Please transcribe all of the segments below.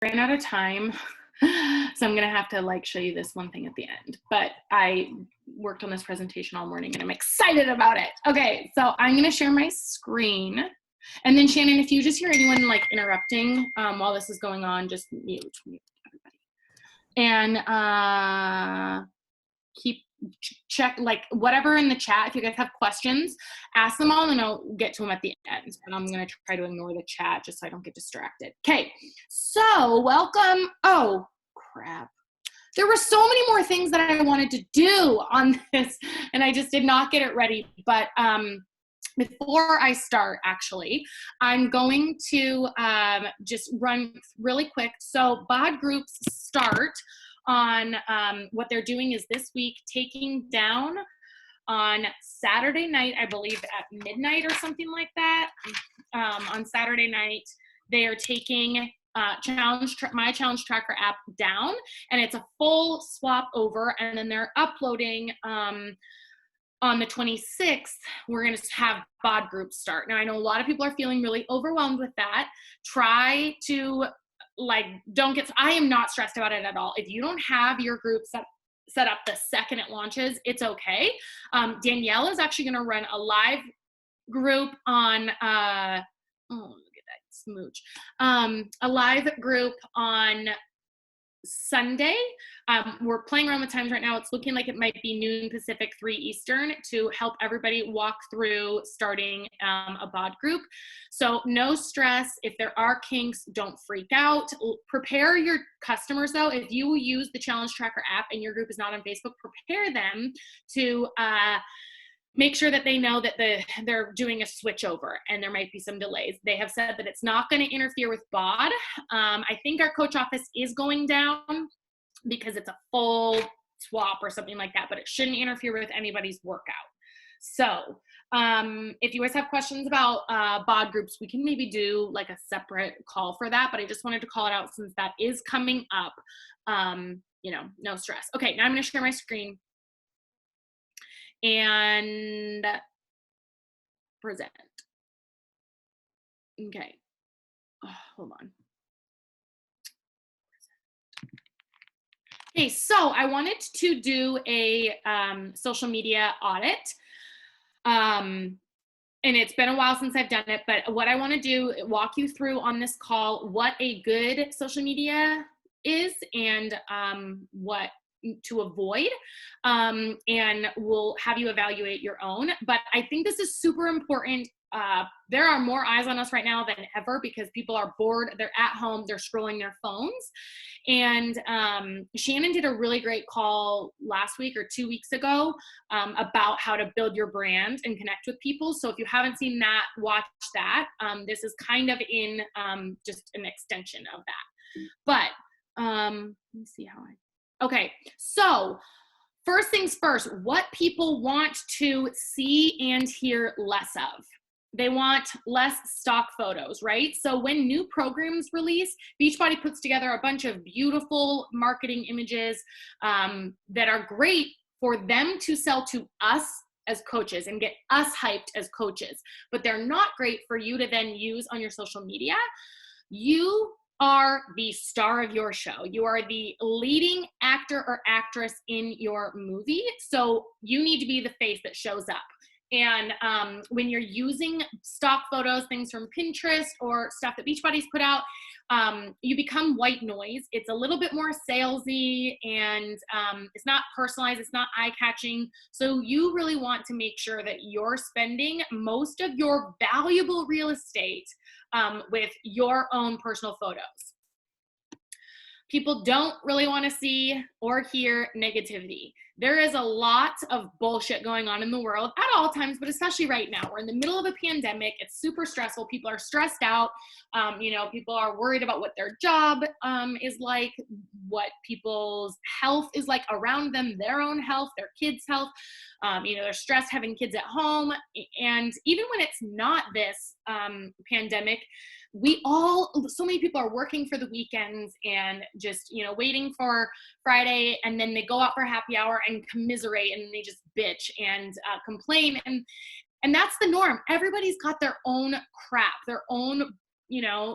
ran out of time. So I'm going to have to like show you this one thing at the end, but I worked on this presentation all morning and I'm excited about it. Okay. So I'm going to share my screen, and then Shannon, if you just hear anyone like interrupting while this is going on, just mute everybody. And check like whatever in the chat. If you guys have questions, ask them all and I'll get to them at the end. And I'm going to try to ignore the chat just so I don't get distracted. Okay, so welcome. Oh, crap. There were so many more things that I wanted to do on this and I just did not get it ready. But before I start, actually, I'm going to just run really quick. So BOD groups start on what they're doing is this week taking down on Saturday night, I believe at midnight or something like that. On Saturday night, they are taking my Challenge Tracker app down, and it's a full swap over, and then they're uploading on the 26th, we're going to have BOD groups start. Now, I know a lot of people are feeling really overwhelmed with that. Try to I am not stressed about it at all. If you don't have your group set up the second it launches, it's okay. Danielle is actually going to run a live group on, oh, look at that smooch. A live group on Sunday. We're playing around with times right now. It's looking like it might be noon Pacific, 3 Eastern, to help everybody walk through starting a BOD group. So no stress. If there are kinks, don't freak out. Prepare your customers though. If you use the Challenge Tracker app and your group is not on Facebook, prepare them to make sure that they know that they're doing a switch over and there might be some delays. They have said that it's not going to interfere with BOD. I think our coach office is going down because it's a full swap or something like that, but it shouldn't interfere with anybody's workout. So if you guys have questions about BOD groups, we can maybe do like a separate call for that, but I just wanted to call it out since that is coming up. No stress. Okay, now I'm going to share my screen and present. Okay. Oh, hold on. Okay, so I wanted to do a social media audit. And it's been a while since I've done it, but what I want to do, walk you through on this call what a good social media is and what to avoid, and we'll have you evaluate your own. But I think this is super important. There are more eyes on us right now than ever because people are bored, they're at home, they're scrolling their phones. And Shannon did a really great call last week or 2 weeks ago about how to build your brand and connect with people. So if you haven't seen that, watch that. This is kind of in just an extension of that. But let me see how okay, so first things first, what people want to see and hear less of. They want less stock photos, right? So when new programs release, Beachbody puts together a bunch of beautiful marketing images that are great for them to sell to us as coaches and get us hyped as coaches, but they're not great for you to then use on your social media. You are the star of your show. You are the leading actor or actress in your movie. So you need to be the face that shows up. And when you're using stock photos, things from Pinterest or stuff that Beachbody's put out, you become white noise. It's a little bit more salesy and it's not personalized, it's not eye-catching. So you really want to make sure that you're spending most of your valuable real estate with your own personal photos. People don't really want to see or hear negativity. There is a lot of bullshit going on in the world at all times, but especially right now. We're in the middle of a pandemic. It's super stressful. People are stressed out. People are worried about what their job is like, what people's health is like around them, their own health, their kids' health. They're stressed having kids at home. And even when it's not this pandemic, so many people are working for the weekends and just, waiting for Friday, and then they go out for happy hour and commiserate and they just bitch and complain. And that's the norm. Everybody's got their own crap, their own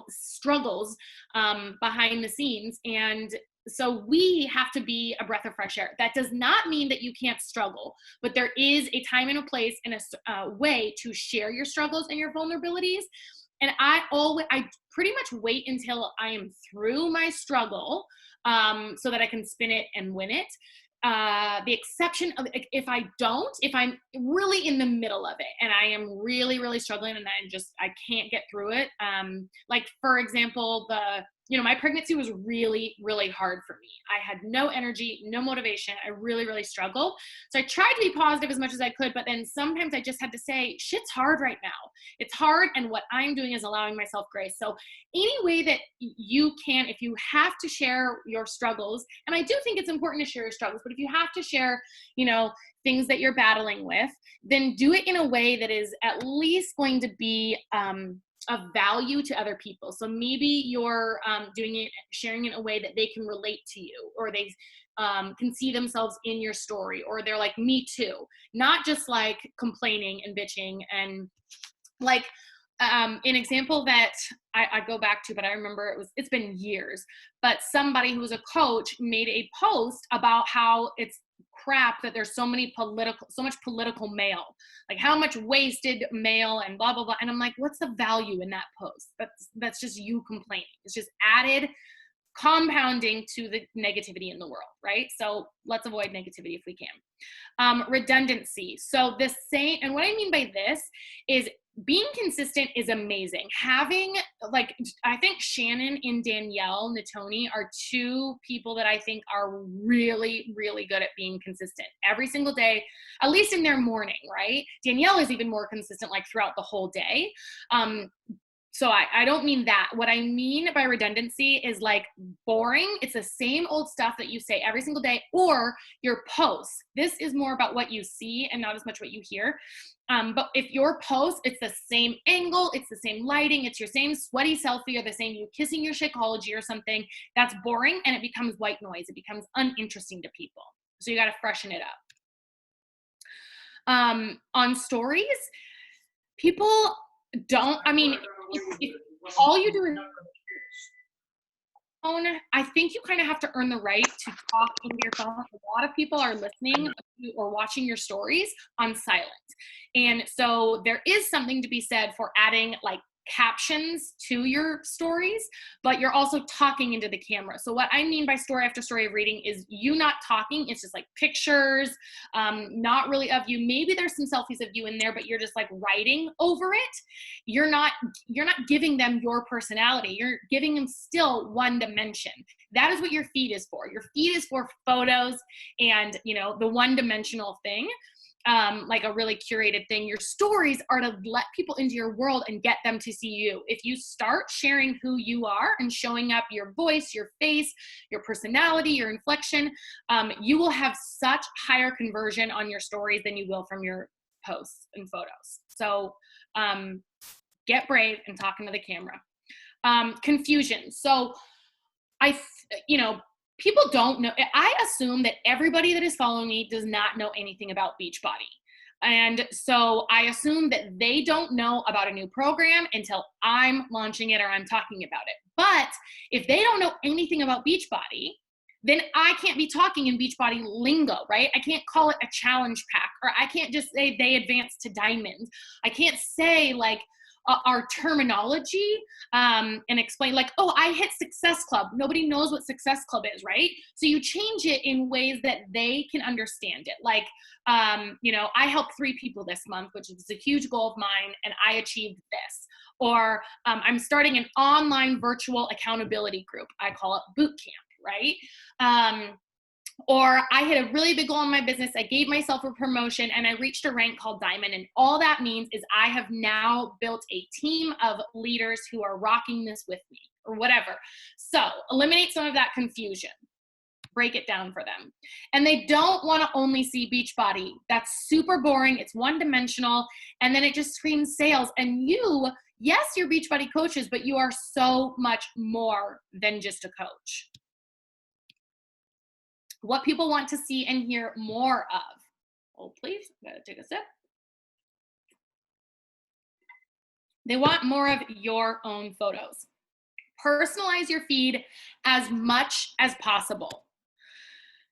struggles behind the scenes. And so we have to be a breath of fresh air. That does not mean that you can't struggle, but there is a time and a place and a way to share your struggles and your vulnerabilities. And I pretty much wait until I am through my struggle, so that I can spin it and win it. The exception of if I'm really in the middle of it and I am really, really struggling and I can't get through it. Like for example, my pregnancy was really, really hard for me. I had no energy, no motivation. I really, really struggled. So I tried to be positive as much as I could, but then sometimes I just had to say, shit's hard right now. It's hard. And what I'm doing is allowing myself grace. So any way that you can, if you have to share your struggles, and I do think it's important to share your struggles, but if you have to share, things that you're battling with, then do it in a way that is at least going to be, of value to other people. So maybe you're sharing it in a way that they can relate to you, or they can see themselves in your story, or they're like, me too. Not just like complaining and bitching. And like an example that I go back to, but I remember it's been years, but somebody who was a coach made a post about how it's crap that there's so much political mail, like how much wasted mail and blah, blah, blah. And I'm like, what's the value in that post? That's just you complaining. It's just added compounding to the negativity in the world, right? So let's avoid negativity if we can. Redundancy. So and what I mean by this is being consistent is amazing. Having, I think Shannon and Danielle Natoni are two people that I think are really, really good at being consistent every single day, at least in their morning, right? Danielle is even more consistent, like throughout the whole day. So I don't mean that. What I mean by redundancy is like boring. It's the same old stuff that you say every single day, or your posts. This is more about what you see and not as much what you hear. But if your post, it's the same angle, it's the same lighting, it's your same sweaty selfie, or the same you kissing your Shakeology or something, that's boring and it becomes white noise. It becomes uninteresting to people. So you got to freshen it up. On stories, people don't, if all you do is phone, I think you kind of have to earn the right to talk into your phone. A lot of people are listening or watching your stories on silent. And so there is something to be said for adding like captions to your stories, but you're also talking into the camera. So what I mean by story after story of reading is you not talking. It's just like pictures, not really of you. Maybe there's some selfies of you in there, but you're just like writing over it. You're not giving them your personality. You're giving them still one dimension. That is what your feed is for. Your feed is for photos and, the one-dimensional thing. Like a really curated thing. Your stories are to let people into your world and get them to see you. If you start sharing who you are and showing up your voice, your face, your personality, your inflection, you will have such higher conversion on your stories than you will from your posts and photos. So get brave and talk into the camera. Confusion. So people don't know. I assume that everybody that is following me does not know anything about Beachbody. And so I assume that they don't know about a new program until I'm launching it or I'm talking about it. But if they don't know anything about Beachbody, then I can't be talking in Beachbody lingo, right? I can't call it a challenge pack, or I can't just say they advanced to diamonds. I can't say like, our terminology and explain like, oh, I hit Success Club. Nobody knows what Success Club is, right? So you change it in ways that they can understand it. Like, I helped 3 people this month, which is a huge goal of mine, and I achieved this. Or I'm starting an online virtual accountability group. I call it boot camp, right? Or I hit a really big goal in my business. I gave myself a promotion and I reached a rank called Diamond. And all that means is I have now built a team of leaders who are rocking this with me, or whatever. So eliminate some of that confusion. Break it down for them. And they don't want to only see Beachbody. That's super boring. It's one-dimensional. And then it just screams sales. And yes, you're Beachbody coaches, but you are so much more than just a coach. What people want to see and hear more of. Oh, please, gotta take a sip. They want more of your own photos. Personalize your feed as much as possible.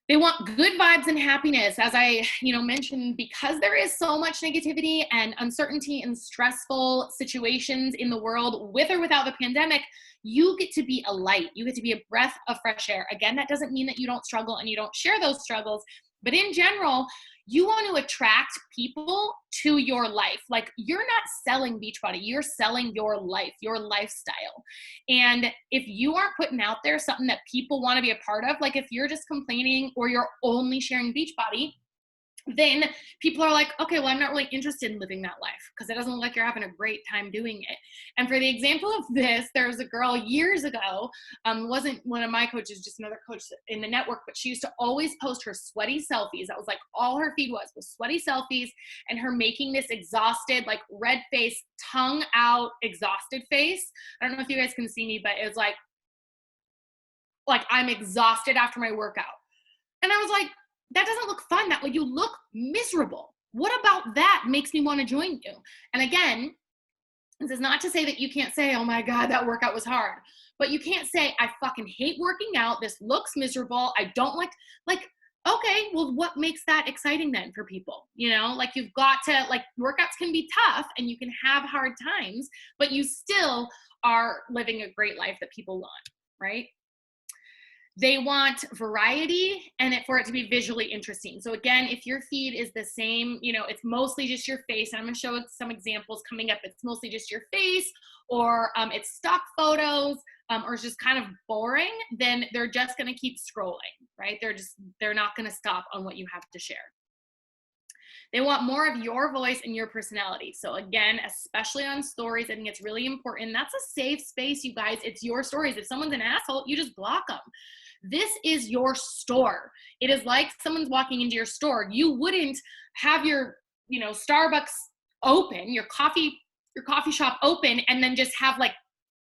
They want good vibes and happiness, as I, mentioned, because there is so much negativity and uncertainty and stressful situations in the world, with or without the pandemic. You get to be a light. You get to be a breath of fresh air. Again, that doesn't mean that you don't struggle and you don't share those struggles, but in general, you want to attract people to your life. Like, you're not selling Beachbody, you're selling your life, your lifestyle. And if you aren't putting out there something that people want to be a part of, like if you're just complaining or you're only sharing Beachbody, then people are like, okay, well, I'm not really interested in living that life because it doesn't look like you're having a great time doing it. And for the example of this, there was a girl years ago, wasn't one of my coaches, just another coach in the network, but she used to always post her sweaty selfies. That was like all her feed was sweaty selfies, and her making this exhausted, like red face, tongue out, exhausted face. I don't know if you guys can see me, but it was like I'm exhausted after my workout. And I was like, that doesn't look fun. That way you look miserable. What about that makes me want to join you? And again, this is not to say that you can't say, oh my God, that workout was hard. But you can't say, I fucking hate working out. This looks miserable. I don't like, okay, well, what makes that exciting then for people? You've got to, workouts can be tough and you can have hard times, but you still are living a great life that people want, right? They want variety and for it to be visually interesting. So again, if your feed is the same, it's mostly just your face, and I'm going to show some examples coming up. It's mostly just your face, or it's stock photos, or it's just kind of boring, then they're just going to keep scrolling, right? They're not going to stop on what you have to share. They want more of your voice and your personality. So again, especially on stories, I think it's really important. That's a safe space, you guys. It's your stories. If someone's an asshole, you just block them. This is your store. It is like someone's walking into your store. You wouldn't have your, Starbucks open, your coffee shop open, and then just have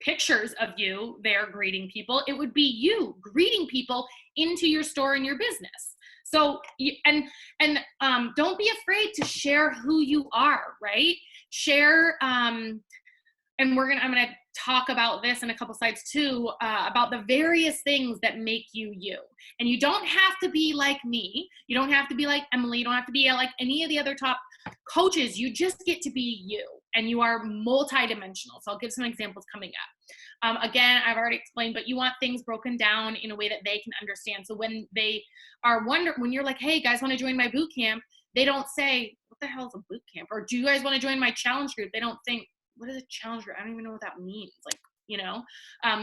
pictures of you there greeting people. It would be you greeting people into your store and your business. So, don't be afraid to share who you are, right? Share, and I'm going to talk about this in a couple slides too, about the various things that make you you. And you don't have to be like me. You don't have to be like Emily. You don't have to be like any of the other top coaches. You just get to be you, and you are multidimensional. So I'll give some examples coming up. Again, I've already explained, but you want things broken down in a way that they can understand. So when they are when you're like, hey, guys, want to join my boot camp? They don't say, what the hell is a boot camp? Or do you guys want to join my challenge group? They don't think, what is a challenge group? I don't even know what that means.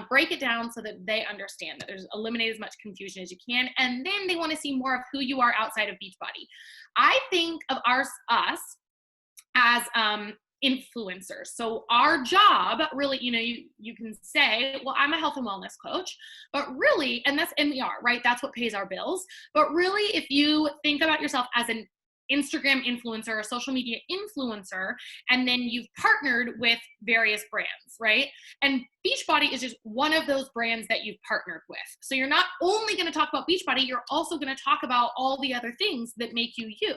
Break it down so that they understand, that there's eliminate as much confusion as you can. And then they want to see more of who you are outside of Beachbody. I think of us as influencers. So our job really, you can say, well, I'm a health and wellness coach, but really, and we are, right? That's what pays our bills. But really, if you think about yourself as an Instagram influencer, a social media influencer, and then you've partnered with various brands, right? And Beachbody is just one of those brands that you've partnered with. So you're not only going to talk about Beachbody, you're also going to talk about all the other things that make you you.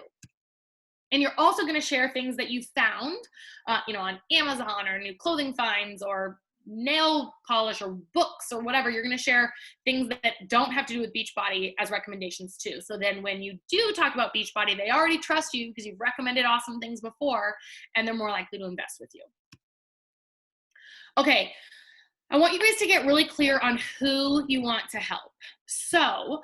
And you're also going to share things that you found, on Amazon, or new clothing finds, or nail polish, or books, or whatever. You're going to share things that don't have to do with Beachbody as recommendations too. So then when you do talk about Beachbody, they already trust you because you've recommended awesome things before, and they're more likely to invest with you. Okay. I want you guys to get really clear on who you want to help. So,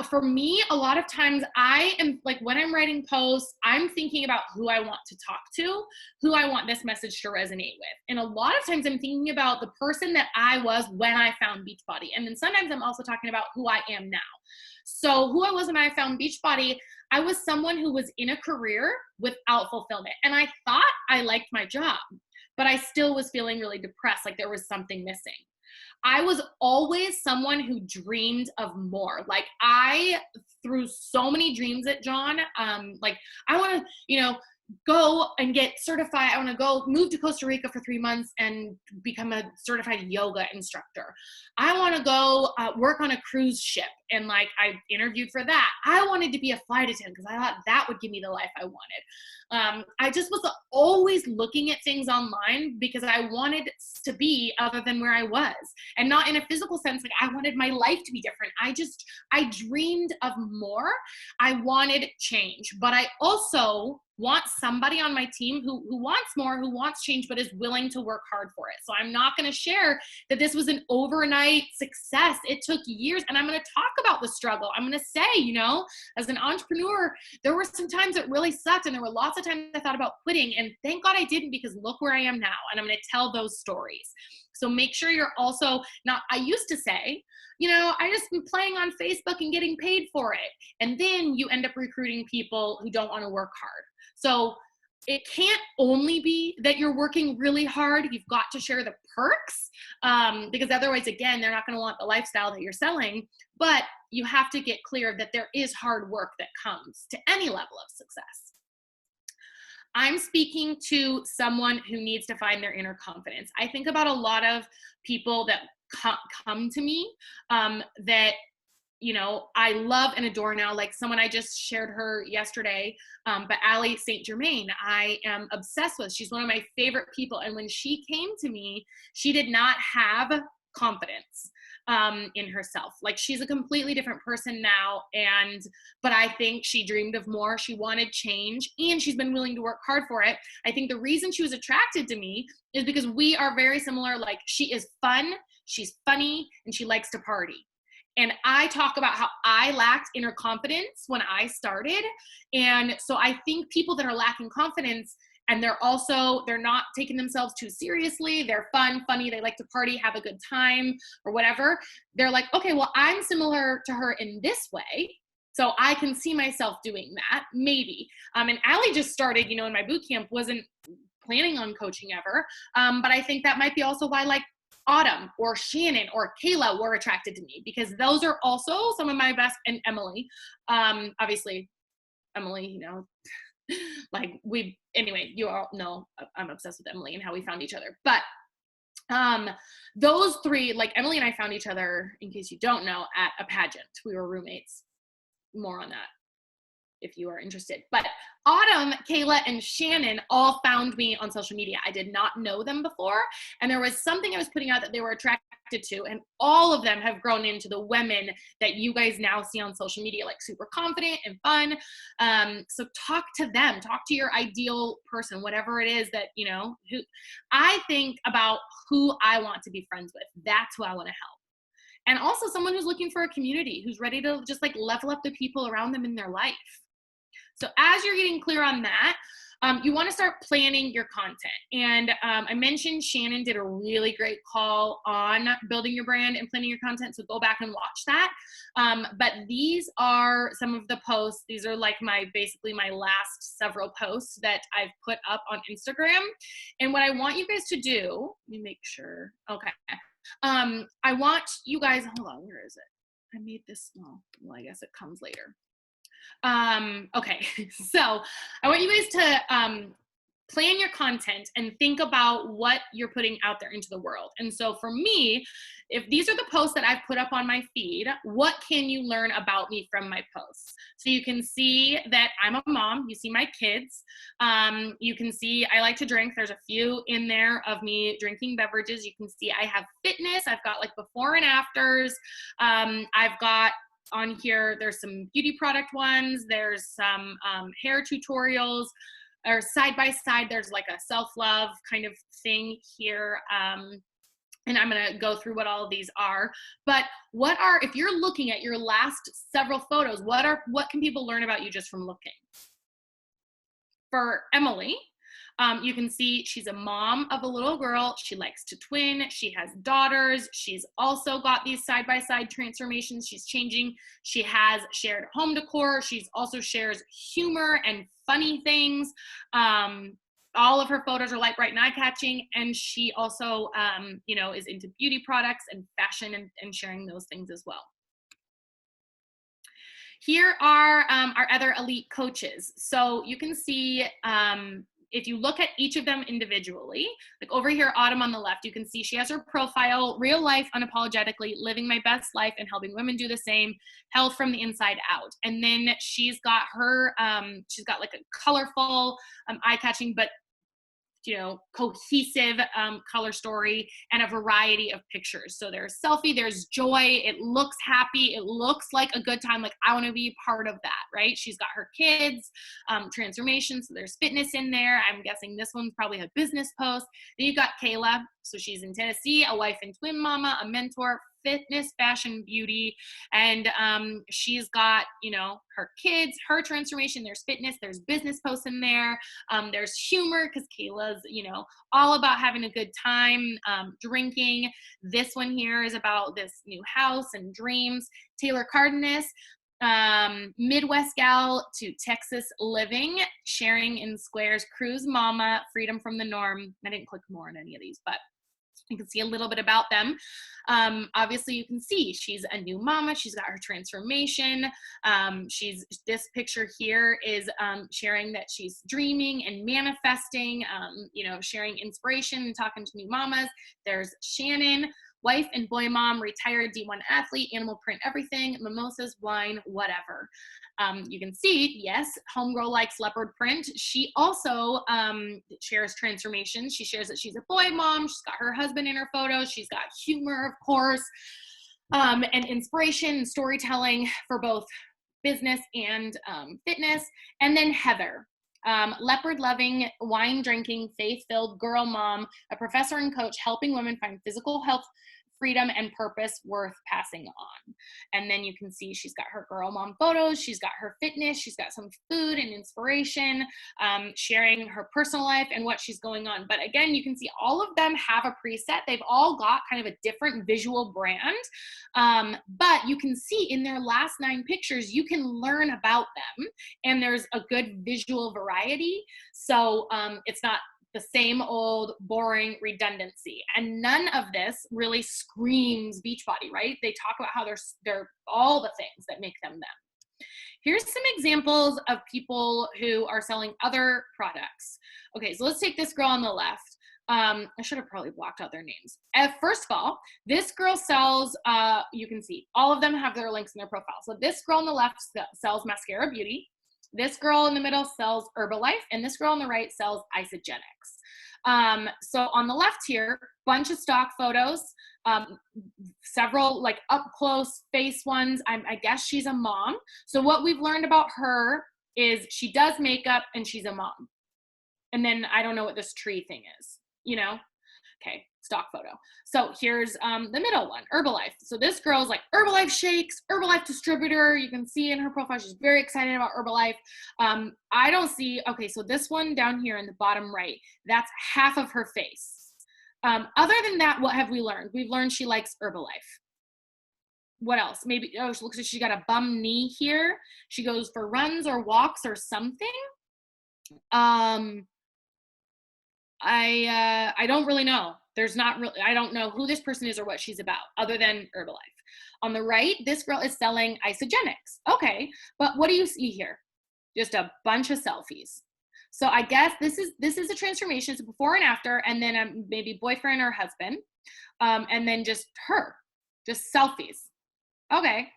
for me, a lot of times I am when I'm writing posts, I'm thinking about who I want to talk to, who I want this message to resonate with. And a lot of times I'm thinking about the person that I was when I found Beachbody. And then sometimes I'm also talking about who I am now. So who I was when I found Beachbody, I was someone who was in a career without fulfillment. And I thought I liked my job, but I still was feeling really depressed, like there was something missing. I was always someone who dreamed of more. I threw so many dreams at John. I want to, go and get certified. I want to go move to Costa Rica for 3 months and become a certified yoga instructor. I want to go work on a cruise ship. And like, I interviewed for that. I wanted to be a flight attendant because I thought that would give me the life I wanted. I just was always looking at things online because I wanted to be other than where I was, and not in a physical sense. Like, I wanted my life to be different. I dreamed of more. I wanted change, but I also want somebody on my team who wants more, who wants change, but is willing to work hard for it. So I'm not going to share that this was an overnight success. It took years, and I'm going to talk about the struggle. I'm going to say, you know, as an entrepreneur, there were some times it really sucked, and there were lots of times I thought about quitting, and thank God I didn't, because look where I am now, and I'm going to tell those stories. So make sure you're also not, I used to say, you know, I just been playing on Facebook and getting paid for it. And then you end up recruiting people who don't want to work hard. So it can't only be that you're working really hard. You've got to share the perks, because otherwise, again, they're not going to want the lifestyle that you're selling. But you have to get clear that there is hard work that comes to any level of success. I'm speaking to someone who needs to find their inner confidence. I think about a lot of people that come to me that, you know, I love and adore now. Like someone, I just shared her yesterday, but Allie St. Germain, I am obsessed with. She's one of my favorite people. And when she came to me, she did not have confidence in herself. Like, she's a completely different person now. But I think she dreamed of more. She wanted change, and she's been willing to work hard for it. I think the reason she was attracted to me is because we are very similar. Like, she is fun, she's funny, and she likes to party. And I talk about how I lacked inner confidence when I started. And so I think people that are lacking confidence, and they're not taking themselves too seriously, they're funny, they like to party, have a good time or whatever. They're like, okay, well, I'm similar to her in this way, so I can see myself doing that, maybe. And Allie just started, you know, in my boot camp, wasn't planning on coaching ever. But I think that might be also why, like, Autumn or Shannon or Kayla were attracted to me, because those are also some of my best, and Emily, obviously Emily, you know, like anyway, you all know I'm obsessed with Emily and how we found each other. But those three, like Emily and I found each other, in case you don't know, at a pageant. We were roommates. More on that if you are interested. But Autumn, Kayla, and Shannon all found me on social media. I did not know them before, and there was something I was putting out that they were attracted to, and all of them have grown into the women that you guys now see on social media, like super confident and fun. So talk to them, talk to your ideal person, whatever it is that, you know, who I think about, who I want to be friends with. That's who I want to help. And also someone who's looking for a community, who's ready to just like level up the people around them in their life. So as you're getting clear on that, you want to start planning your content. And I mentioned Shannon did a really great call on building your brand and planning your content, so go back and watch that. But these are some of the posts. These are like basically my last several posts that I've put up on Instagram. And what I want you guys to do, let me make sure. Okay. I want you guys, hold on, where is it? I made this small. Well, I guess it comes later. Okay, so I want you guys to plan your content and think about what you're putting out there into the world. And so for me, if these are the posts that I've put up on my feed, what can you learn about me from my posts? So you can see that I'm a mom. You see my kids. You can see I like to drink. There's a few in there of me drinking beverages. You can see I have fitness. I've got like before and afters. I've got on here, there's some beauty product ones. There's some hair tutorials, or side by side, there's like a self-love kind of thing here. And I'm going to go through what all of these are. But if you're looking at your last several photos, what can people learn about you just from looking? For Emily, you can see she's a mom of a little girl. She likes to twin. She has daughters. She's also got these side-by-side transformations. She's changing. She has shared home decor. She's also shares humor and funny things. All of her photos are light, bright, and eye-catching. And she also, you know, is into beauty products and fashion and sharing those things as well. Here are our other elite coaches. So you can see, if you look at each of them individually, like over here, Autumn on the left, you can see she has her profile, real life, unapologetically, living my best life and helping women do the same, health from the inside out. And then she's got her, she's got like a colorful, eye-catching, but cohesive color story and a variety of pictures. So there's selfie, there's joy, it looks happy, it looks like a good time, like I want to be part of that, right? She's got her kids, transformation, so there's fitness in there. I'm guessing this one's probably a business post. Then you've got Kayla, so she's in Tennessee, a wife and twin mama, a mentor, fitness, fashion, beauty, and she's got her kids, her transformation, there's fitness, there's business posts in there, there's humor because Kayla's all about having a good time, drinking. This one here is about this new house and dreams. Taylor Cardenas, Midwest gal to Texas living, sharing in squares, cruise mama, freedom from the norm. I didn't click more on any of these, but you can see a little bit about them. Obviously you can see she's a new mama, she's got her transformation. This picture here is sharing that she's dreaming and manifesting, sharing inspiration and talking to new mamas. There's Shannon, wife and boy mom, retired D1 athlete, animal print everything, mimosas, wine, whatever. You can see, yes, homegirl likes leopard print. She also shares transformation. She shares that she's a boy mom. She's got her husband in her photos. She's got humor, of course, and inspiration and storytelling for both business and fitness. And then Heather, leopard loving, wine drinking, faith filled girl mom, a professor and coach helping women find physical health, freedom, and purpose worth passing on. And then you can see she's got her girl mom photos, she's got her fitness, she's got some food and inspiration, sharing her personal life and what she's going on. But again, you can see all of them have a preset. They've all got kind of a different visual brand. But you can see in their last 9 pictures, you can learn about them and there's a good visual variety. So it's not the same old boring redundancy. And none of this really screams Beachbody, right? They talk about how they're all the things that make them them. Here's some examples of people who are selling other products. Okay, so let's take this girl on the left. I should have probably blocked out their names. First of all, this girl sells, you can see all of them have their links in their profile. So this girl on the left sells Mascara Beauty. This girl in the middle sells Herbalife, and this girl on the right sells Isogenics. So on the left here, bunch of stock photos, several like up close face ones. I guess she's a mom. So what we've learned about her is she does makeup and she's a mom. And then I don't know what this tree thing is, Okay, stock photo. So here's the middle one, Herbalife. So this girl's like Herbalife shakes, Herbalife distributor. You can see in her profile, she's very excited about Herbalife. I don't see, okay, so this one down here in the bottom right, that's half of her face. Other than that, what have we learned? We've learned she likes Herbalife. What else? Maybe, she looks like she got a bum knee here. She goes for runs or walks or something. I don't really know. I don't know who this person is or what she's about other than Herbalife. On the right, this girl is selling Isogenics. Okay, but what do you see here? Just a bunch of selfies. So I guess this is a transformation. It's a before and after, and then maybe boyfriend or husband, and then just her, just selfies. Okay,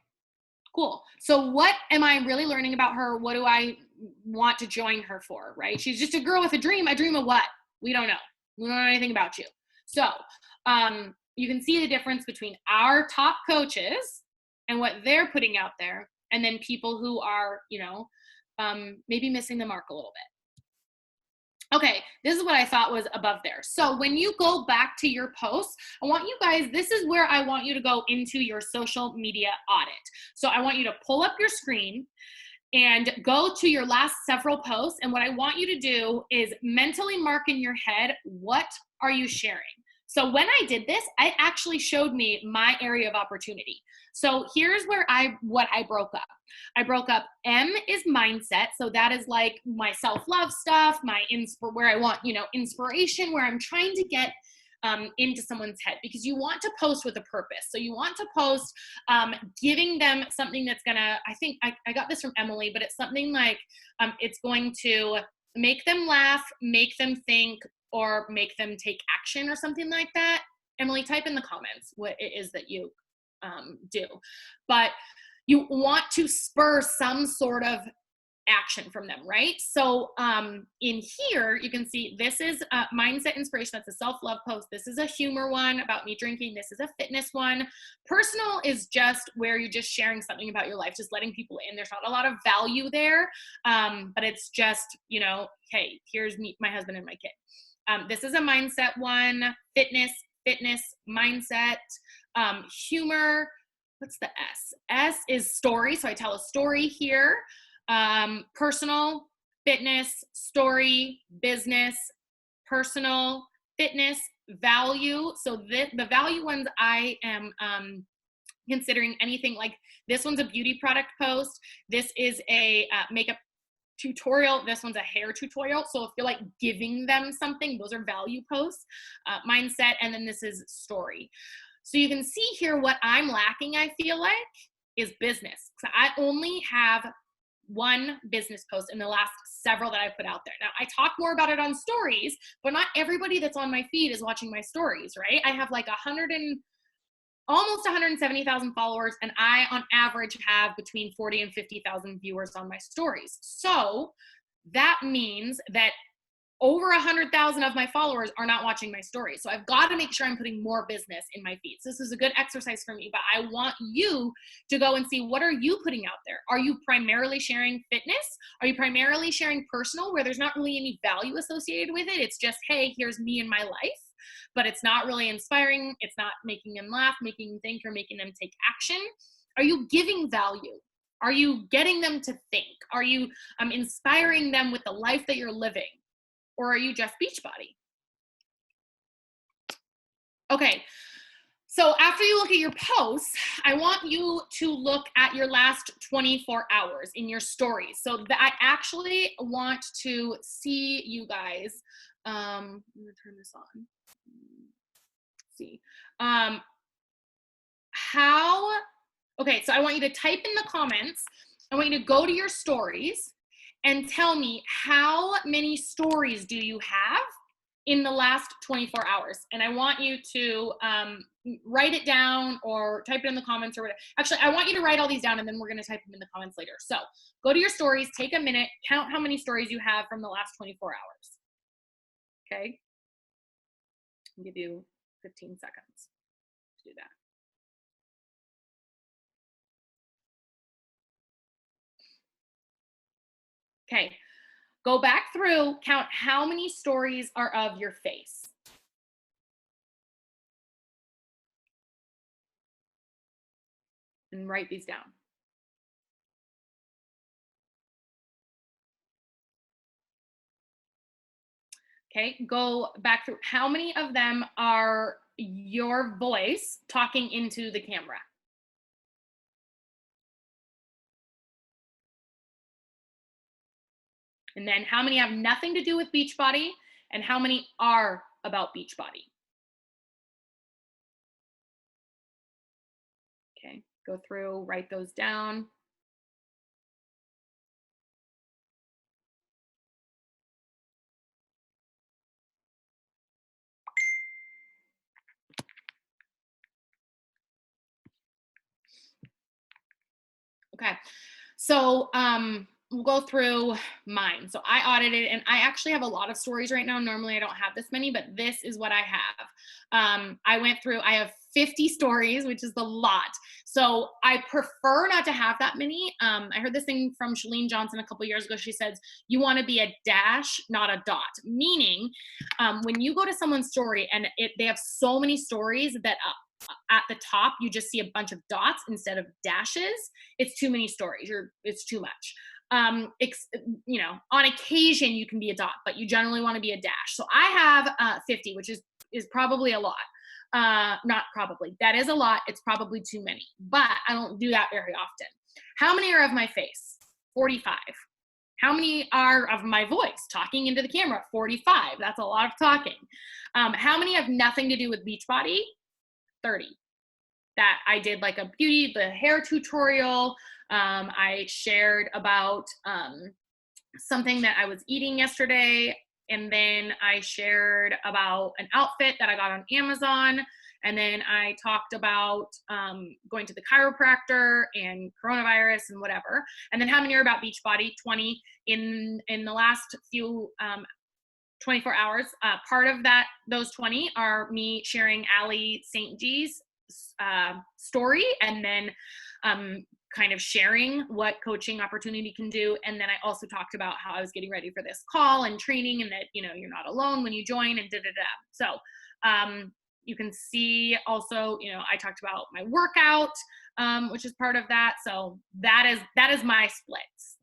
cool. So what am I really learning about her? What do I want to join her for, right? She's just a girl with a dream. A dream of what? We don't know. We don't know anything about you. So you can see the difference between our top coaches and what they're putting out there, and then people who are, maybe missing the mark a little bit. Okay, this is what I thought was above there. So when you go back to your posts, I want you guys, this is where I want you to go into your social media audit. So I want you to pull up your screen and go to your last several posts. And what I want you to do is mentally mark in your head, what are you sharing? So when I did this, it actually showed me my area of opportunity. So here's what I broke up. I broke up M is mindset. So that is like my self-love stuff, where I want, inspiration, where I'm trying to get into someone's head, because you want to post with a purpose. So you want to post giving them something that's gonna, I think I got this from Emily, but it's something like it's going to make them laugh, make them think, or make them take action or something like that. Emily, type in the comments what it is that you do. But you want to spur some sort of action from them, right? So in here, you can see this is mindset inspiration. That's a self-love post. This is a humor one about me drinking. This is a fitness one. Personal is just where you're just sharing something about your life, just letting people in. There's not a lot of value there, but it's just, you know, hey, here's me, my husband and my kid. This is a mindset one. Fitness, mindset, humor. What's the S? S is story. So I tell a story here. Personal, fitness, story, business, personal, fitness, value. So the value ones I am considering anything like this one's a beauty product post. This is a makeup tutorial. This one's a hair tutorial. So if you're like giving them something, those are value posts, mindset, and then this is story. So you can see here what I'm lacking, I feel like, is business. So I only have one business post in the last several that I put out there. Now I talk more about it on stories, but not everybody that's on my feed is watching my stories, right? I have like almost 170,000 followers, and I on average have between 40 and 50,000 viewers on my stories. So that means that over 100,000 of my followers are not watching my stories. So I've got to make sure I'm putting more business in my feeds. This is a good exercise for me, but I want you to go and see, what are you putting out there? Are you primarily sharing fitness? Are you primarily sharing personal, where there's not really any value associated with it? It's just, hey, here's me in my life, but it's not really inspiring. It's not making them laugh, making them think, or making them take action. Are you giving value? Are you getting them to think? Are you inspiring them with the life that you're living? Or are you just Beachbody? Okay, so after you look at your posts, I want you to look at your last 24 hours in your stories. So I actually want to see you guys. I'm gonna turn this on. Let's see. Okay, so I want you to type in the comments. I want you to go to your stories and tell me, how many stories do you have in the last 24 hours? And I want you to write it down or type it in the comments or whatever. Actually, I want you to write all these down, and then we're going to type them in the comments later. So go to your stories, take a minute, count how many stories you have from the last 24 hours. Okay? I'll give you 15 seconds to do that. Okay. Go back through, count how many stories are of your face. And write these down. Okay, go back through, how many of them are your voice talking into the camera? And then how many have nothing to do with Beachbody, and how many are about Beachbody? Okay, go through, write those down. Okay, so we'll go through mine. So I audited, and I actually have a lot of stories right now. Normally I don't have this many, but this is what I have. I went through, I have 50 stories, which is a lot. So I prefer not to have that many. I heard this thing from Shalene Johnson a couple years ago. She says, you want to be a dash, not a dot. Meaning, when you go to someone's story and they have so many stories that at the top you just see a bunch of dots instead of dashes, it's too many stories. It's too much. You know, on occasion you can be a dot, but you generally want to be a dash. So I have 50, which is probably a lot. Not probably, that is a lot. It's probably too many, but I don't do that very often. How many are of my face? 45. How many are of my voice talking into the camera? 45. That's a lot of talking. How many have nothing to do with Beachbody? 30. That I did like a the hair tutorial. I shared about something that I was eating yesterday. And then I shared about an outfit that I got on Amazon. And then I talked about going to the chiropractor and coronavirus and whatever. And then how many are about Beachbody? 20 in the last few 24 hours. Part of those 20 are me sharing Allie St. G's story, and then kind of sharing what coaching opportunity can do. And then I also talked about how I was getting ready for this call and training, and that, you're not alone when you join, and So you can see also, I talked about my workout, which is part of that. So that is my splits.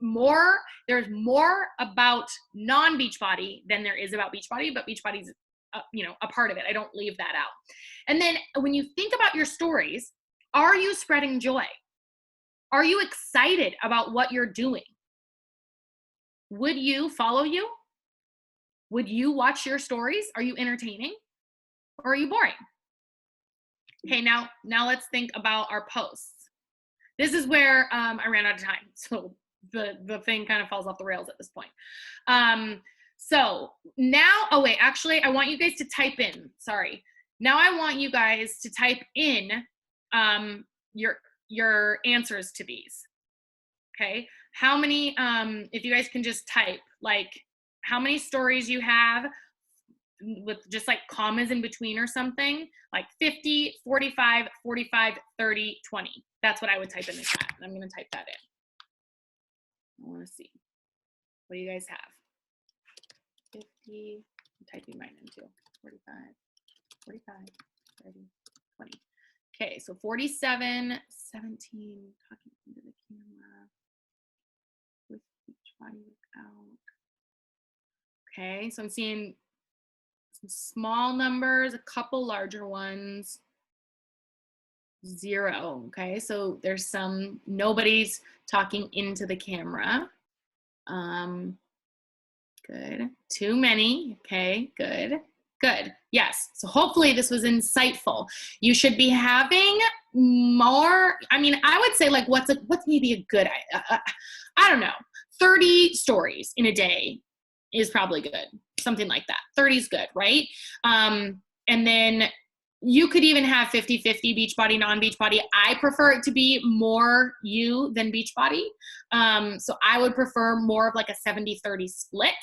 There's more about non-Beachbody than there is about Beachbody, but Beachbody's a part of it. I don't leave that out. And then when you think about your stories, are you spreading joy? Are you excited about what you're doing? Would you follow you? Would you watch your stories? Are you entertaining? Or are you boring? Okay, now let's think about our posts. This is where I ran out of time. So the thing kind of falls off the rails at this point. So now, actually, I want you guys to type in, sorry. Now I want you guys to type in your answers to these, okay? How many, if you guys can just type, like, how many stories you have with just like commas in between or something, like 50, 45, 45, 30, 20. That's what I would type in the chat. I'm going to type that in. I want to see. What do you guys have? 50, I'm typing mine in too. 45, 45, 30, 20. Okay, so 47, 17, talking into the camera, with each body without. Okay, so I'm seeing some small numbers, a couple larger ones, 0. Okay, so there's nobody's talking into the camera. Good. Too many. Okay, good. Yes. So hopefully this was insightful. You should be having more. I mean, I would say like what's maybe a good, I don't know, 30 stories in a day is probably good. Something like that. 30 is good, right? And then you could even have 50-50 Beachbody, non-Beachbody. I prefer it to be more you than Beachbody. So I would prefer more of like a 70-30 split,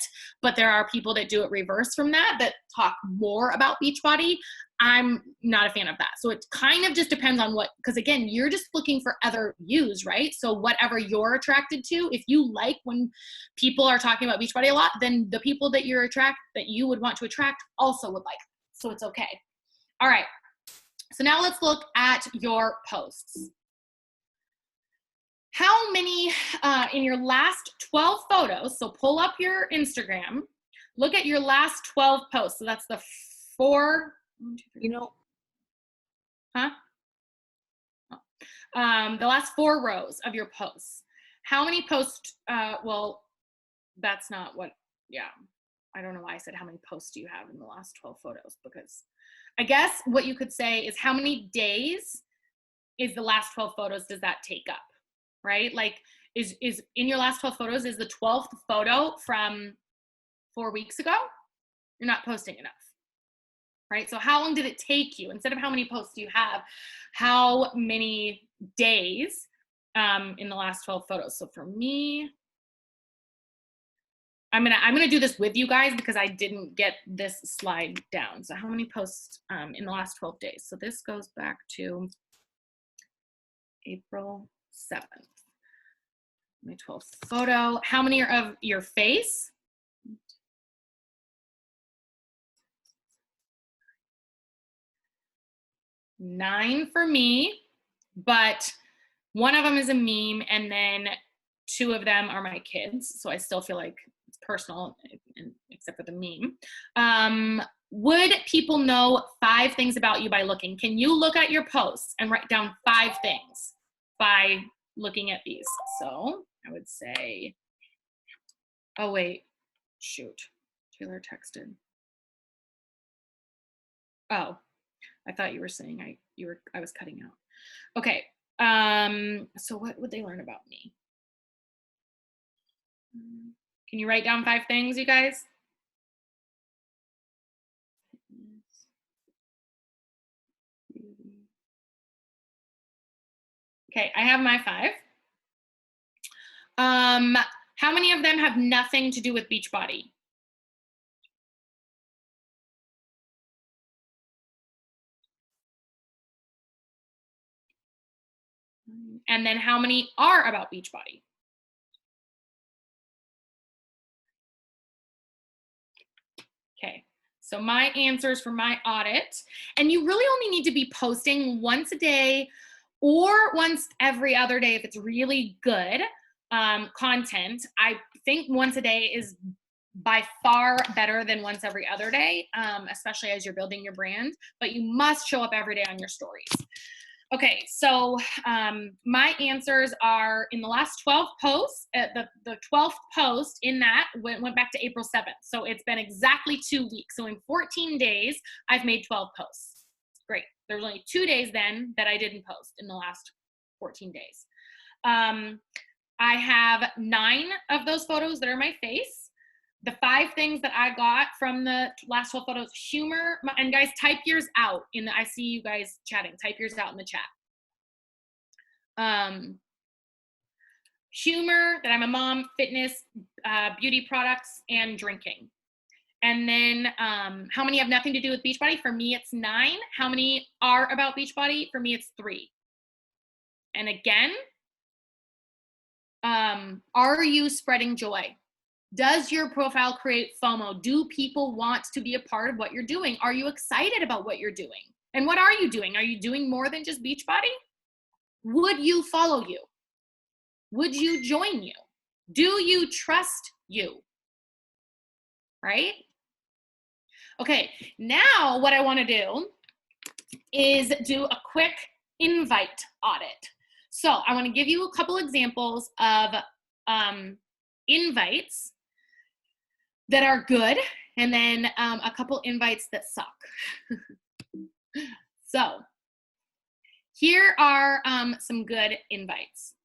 but there are people that do it reverse from that talk more about Beachbody. I'm not a fan of that. So it kind of just depends on because again, you're just looking for other views, right? So whatever you're attracted to, if you like when people are talking about Beachbody a lot, then the people that you would want to attract also would like it. So it's okay. All right, so now let's look at your posts. How many in your last 12 photos, so pull up your Instagram, look at your last 12 posts. So that's the 4, the last 4 rows of your posts. How many posts, well, that's not what, I don't know why I said how many posts do you have in the last 12 photos, because I guess what you could say is how many days is the last 12 photos does that take up, right? Like is in your last 12 photos, is the 12th photo from 4 weeks ago? You're not posting enough, right? So how long did it take you? Instead of how many posts do you have, how many days in the last 12 photos? So for me, I'm gonna do this with you guys because I didn't get this slide down. So how many posts in the last 12 days? So this goes back to April 7th. My 12th photo. How many are of your face? 9 for me, but one of them is a meme, and then 2 of them are my kids. So I still feel like it's personal, except for the meme. Would people know 5 things about you by looking? Can you look at your posts and write down 5 things by looking at these? So I would say Oh, wait. Shoot. Taylor texted. Oh, I thought you were saying I was cutting out. Okay. So what would they learn about me? Can you write down 5 things, you guys? Okay, I have my 5. How many of them have nothing to do with Beachbody? And then how many are about Beachbody? Okay, so my answers for my audit, and you really only need to be posting once a day or once every other day if it's really good content. I think once a day is by far better than once every other day, especially as you're building your brand, but you must show up every day on your stories. Okay, so my answers are in the last 12 posts. The 12th post in that went back to April 7th. So it's been exactly 2 weeks. So in 14 days, I've made 12 posts. Great. There's only 2 days then that I didn't post in the last 14 days. I have 9 of those photos that are my face. The 5 things that I got from the last 12 photos, humor, and guys, type yours out I see you guys chatting, type yours out in the chat. Humor, that I'm a mom, fitness, beauty products, and drinking. And then how many have nothing to do with Beachbody? For me, it's 9. How many are about Beachbody? For me, it's 3. And again, are you spreading joy? Does your profile create FOMO? Do people want to be a part of what you're doing? Are you excited about what you're doing? And what are you doing? Are you doing more than just Beachbody? Would you follow you? Would you join you? Do you trust you? Right? Okay, now what I want to do is do a quick invite audit. So I want to give you a couple examples of invites that are good, and then a couple invites that suck. So here are some good invites.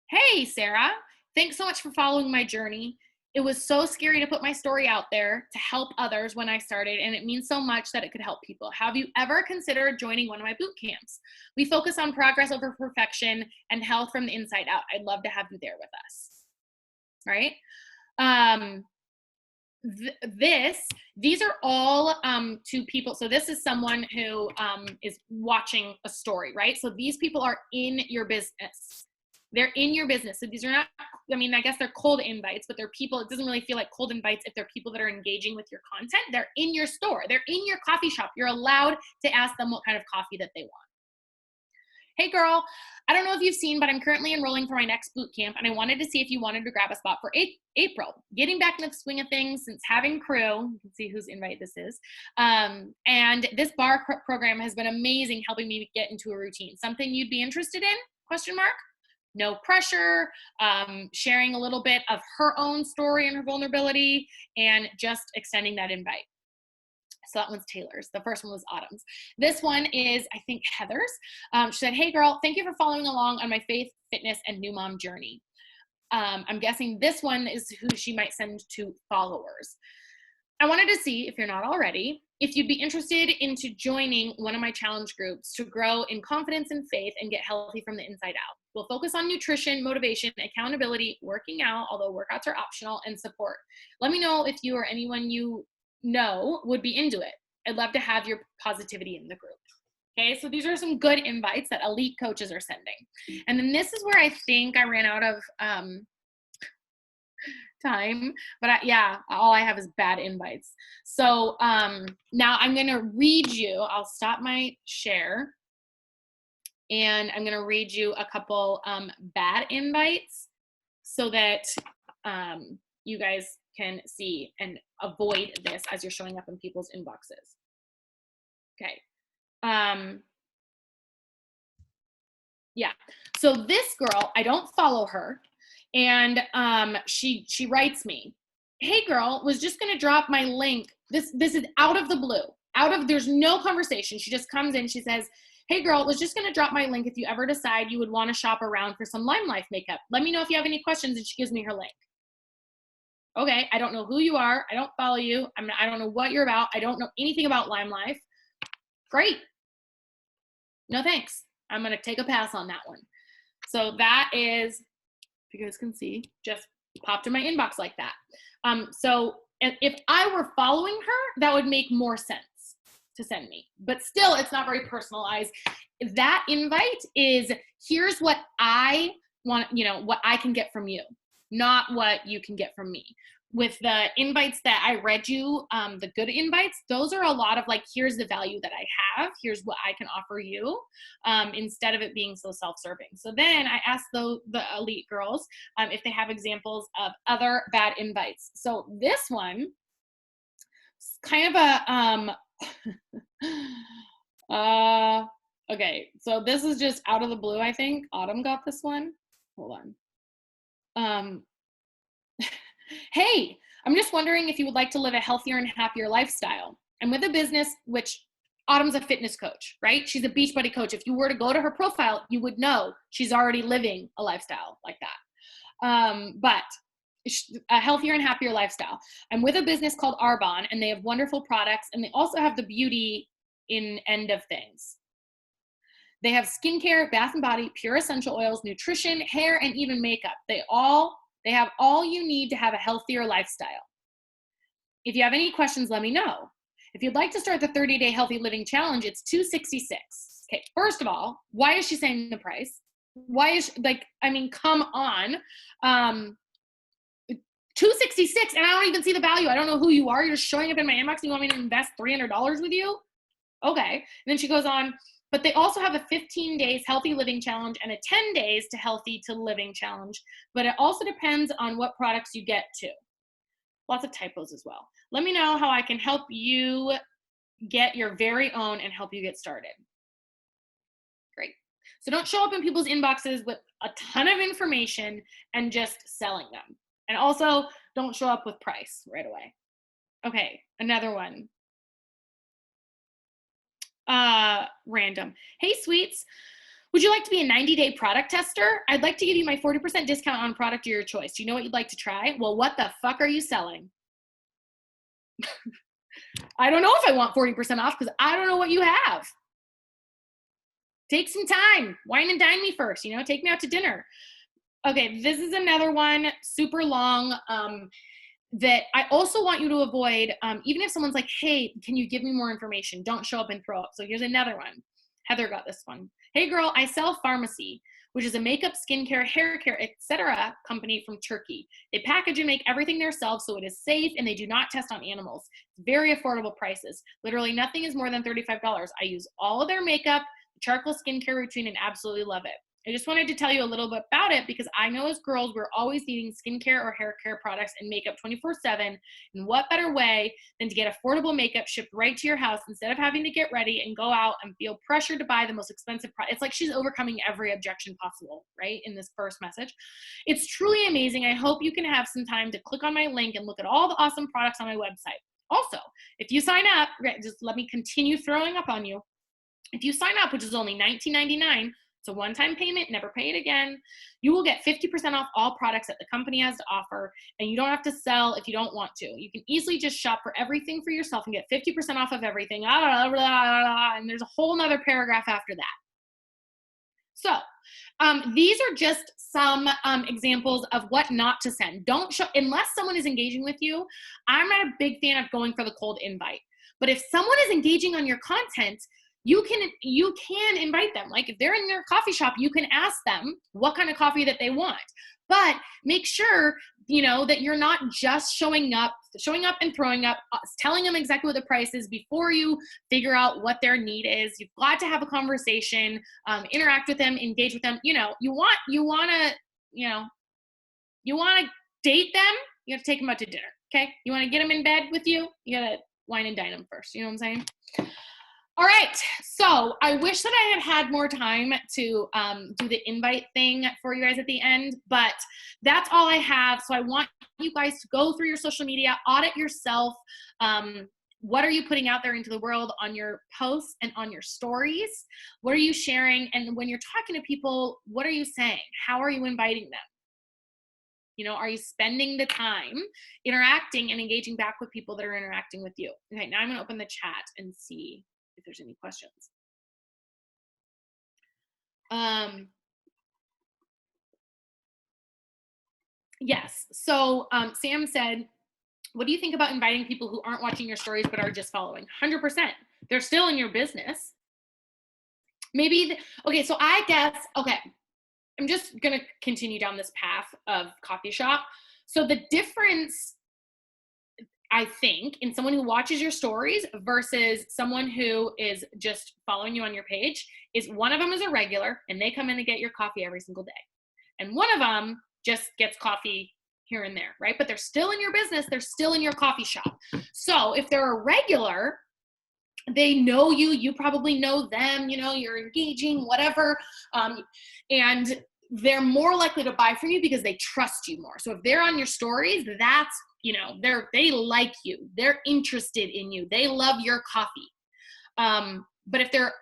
Hey, Sarah, thanks so much for following my journey. It was so scary to put my story out there to help others when I started, and it means so much that it could help people. Have you ever considered joining one of my boot camps? We focus on progress over perfection and health from the inside out. I'd love to have you there with us. Right? These are all to people. So this is someone who is watching a story, right? So these people are in your business. They're in your business. So these are not, I mean, I guess they're cold invites, but they're people. It doesn't really feel like cold invites if they're people that are engaging with your content. They're in your store. They're in your coffee shop. You're allowed to ask them what kind of coffee that they want. Hey girl, I don't know if you've seen, but I'm currently enrolling for my next boot camp, and I wanted to see if you wanted to grab a spot for April. Getting back in the swing of things since having crew, you can see whose invite this is, and this bar program has been amazing, helping me get into a routine. Something you'd be interested in? Question mark. No pressure, sharing a little bit of her own story and her vulnerability, and just extending that invite. So that one's Taylor's. The first one was Autumn's. This one is, I think, Heather's. She said, hey girl, thank you for following along on my faith, fitness, and new mom journey. I'm guessing this one is who she might send to followers. I wanted to see, if you're not already, if you'd be interested into joining one of my challenge groups to grow in confidence and faith and get healthy from the inside out. We'll focus on nutrition, motivation, accountability, working out, although workouts are optional, and support. Let me know if you or anyone you know would be into it. I'd love to have your positivity in the group. Okay, so these are some good invites that elite coaches are sending. And then this is where I think I ran out of time, but yeah, all I have is bad invites. So now I'm gonna read you, I'll stop my share, and I'm gonna read you a couple bad invites so that you guys can see and avoid this as you're showing up in people's inboxes. Okay. Yeah. So this girl, I don't follow her, and she writes me, hey girl, was just going to drop my link. This is out of the blue. There's no conversation. She just comes in, she says, hey girl, was just going to drop my link if you ever decide you would want to shop around for some Lime Life makeup. Let me know if you have any questions. And she gives me her link. Okay, I don't know who you are. I don't follow you. I don't know what you're about. I don't know anything about Lime Life. Great. No thanks. I'm going to take a pass on that one. So that is, if you guys can see, just popped in my inbox like that. So if I were following her, that would make more sense to send me. But still, it's not very personalized. That invite is, here's what I want, what I can get from you, not what you can get from me. With the invites that I read you, the good invites, those are a lot of like, here's the value that I have, here's what I can offer you, instead of it being so self-serving. So then I asked the elite girls if they have examples of other bad invites. So this one, kind of a, okay, so this is just out of the blue, I think. Autumn got this one. Hold on. Hey, I'm just wondering if you would like to live a healthier and happier lifestyle. I'm with a business, which Autumn's a fitness coach, right? She's a Beachbody coach. If you were to go to her profile, you would know she's already living a lifestyle like that. But a healthier and happier lifestyle. I'm with a business called Arbonne, and they have wonderful products, and they also have the beauty in end of things. They have skincare, bath and body, pure essential oils, nutrition, hair, and even makeup. They have all you need to have a healthier lifestyle. If you have any questions, let me know. If you'd like to start the 30-day healthy living challenge, it's $266. Okay, first of all, why is she saying the price? Why is come on. $266, and I don't even see the value. I don't know who you are. You're just showing up in my inbox and you want me to invest $300 with you? Okay. And then she goes on, but they also have a 15 days healthy living challenge and a 10 days to healthy to living challenge. But it also depends on what products you get too. Lots of typos as well. Let me know how I can help you get your very own and help you get started. Great. So don't show up in people's inboxes with a ton of information and just selling them. And also don't show up with price right away. Okay, another one. Random. Hey, sweets. Would you like to be a 90-day product tester? I'd like to give you my 40% discount on product of your choice. Do you know what you'd like to try? Well, what the fuck are you selling? I don't know if I want 40% off because I don't know what you have. Take some time. Wine and dine me first. Take me out to dinner. Okay, this is another one, super long, that I also want you to avoid. Even if someone's like, hey, can you give me more information? Don't show up and throw up. So here's another one. Heather got this one. Hey girl, I sell Pharmacy, which is a makeup, skincare, hair care, etc. company from Turkey. They package and make everything themselves so it is safe and they do not test on animals. It's very affordable prices. Literally nothing is more than $35. I use all of their makeup, charcoal skincare routine, and absolutely love it. I just wanted to tell you a little bit about it because I know as girls, we're always needing skincare or hair care products and makeup 24/7. And what better way than to get affordable makeup shipped right to your house instead of having to get ready and go out and feel pressured to buy the most expensive product. It's like she's overcoming every objection possible, right? In this first message. It's truly amazing. I hope you can have some time to click on my link and look at all the awesome products on my website. Also, if you sign up, just let me continue throwing up on you. If you sign up, which is only $19.99, it's a one-time payment, never pay it again. You will get 50% off all products that the company has to offer, and you don't have to sell if you don't want to. You can easily just shop for everything for yourself and get 50% off of everything. And there's a whole nother paragraph after that. So these are just some examples of what not to send. Don't show, unless someone is engaging with you. I'm not a big fan of going for the cold invite. But if someone is engaging on your content, you can invite them. Like if they're in their coffee shop, you can ask them what kind of coffee that they want. But make sure, that you're not just showing up and throwing up, telling them exactly what the price is before you figure out what their need is. You've got to have a conversation, interact with them, engage with them. You want to date them. You have to take them out to dinner. Okay. You want to get them in bed with you. You got to wine and dine them first. You know what I'm saying? All right. So I wish that I had more time to do the invite thing for you guys at the end, but that's all I have. So I want you guys to go through your social media, audit yourself. What are you putting out there into the world on your posts and on your stories? What are you sharing? And when you're talking to people, what are you saying? How are you inviting them? You know, are you spending the time interacting and engaging back with people that are interacting with you? Okay, now I'm going to open the chat and see if there's any questions. Yes. So Sam said, what do you think about inviting people who aren't watching your stories but are just following? 100%. They're still in your business. Maybe, okay, so I guess, okay, I'm just going to continue down this path of coffee shop. So the difference, I think, in someone who watches your stories versus someone who is just following you on your page is one of them is a regular and they come in and get your coffee every single day. And one of them just gets coffee here and there, right? But they're still in your business. They're still in your coffee shop. So if they're a regular, they know you, you probably know them, you know, you're engaging, whatever. And they're more likely to buy from you because they trust you more. So if they're on your stories, that's, you know, they like you, they're interested in you, they love your coffee. But if they're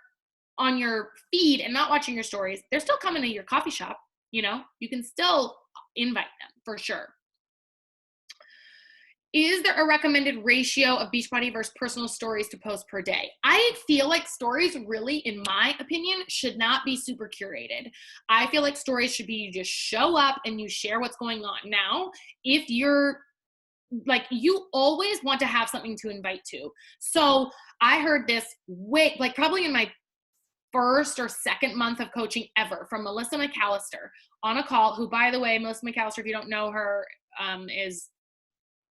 on your feed and not watching your stories, they're still coming to your coffee shop. You know, you can still invite them for sure. Is there a recommended ratio of Beachbody versus personal stories to post per day? I feel like stories really, in my opinion, should not be super curated. I feel like stories should be you just show up and you share what's going on. Now, if you're like, you always want to have something to invite to. So I heard this way, like probably in my first or second month of coaching ever from Melissa McAllister on a call, who, by the way, Melissa McAllister, if you don't know her, is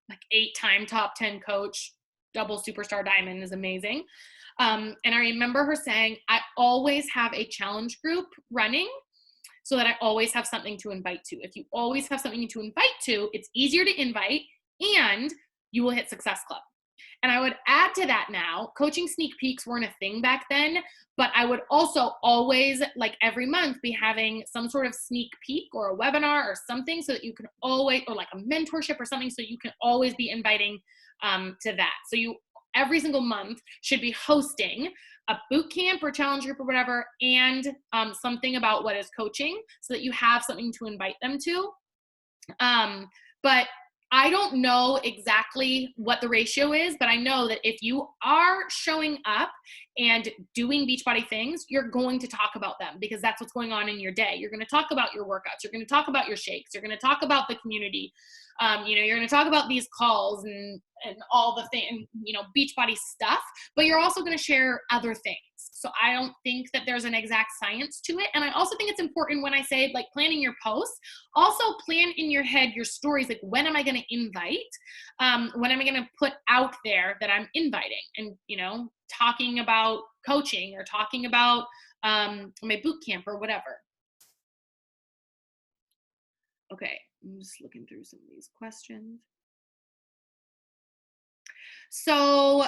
like 8-time top 10 coach, double superstar diamond, is amazing. And I remember her saying, I always have a challenge group running so that I always have something to invite to. If you always have something to invite to, it's easier to invite and you will hit Success Club. And I would add to that now, coaching sneak peeks weren't a thing back then, but I would also always, like every month, be having some sort of sneak peek or a webinar or something so that you can always, or like a mentorship or something, so you can always be inviting to that. So you, every single month, should be hosting a boot camp or challenge group or whatever, and something about what is coaching so that you have something to invite them to. But I don't know exactly what the ratio is, but I know that if you are showing up and doing Beachbody things, you're going to talk about them because that's what's going on in your day. You're going to talk about your workouts. You're going to talk about your shakes. You're going to talk about the community. You know, you're going to talk about these calls and all the thing, you know, Beachbody stuff, but you're also going to share other things. So I don't think that there's an exact science to it. And I also think it's important when I say like planning your posts, also plan in your head your stories. Like, when am I going to invite? When am I going to put out there that I'm inviting? And, you know, talking about coaching or talking about my boot camp or whatever. Okay, I'm just looking through some of these questions. So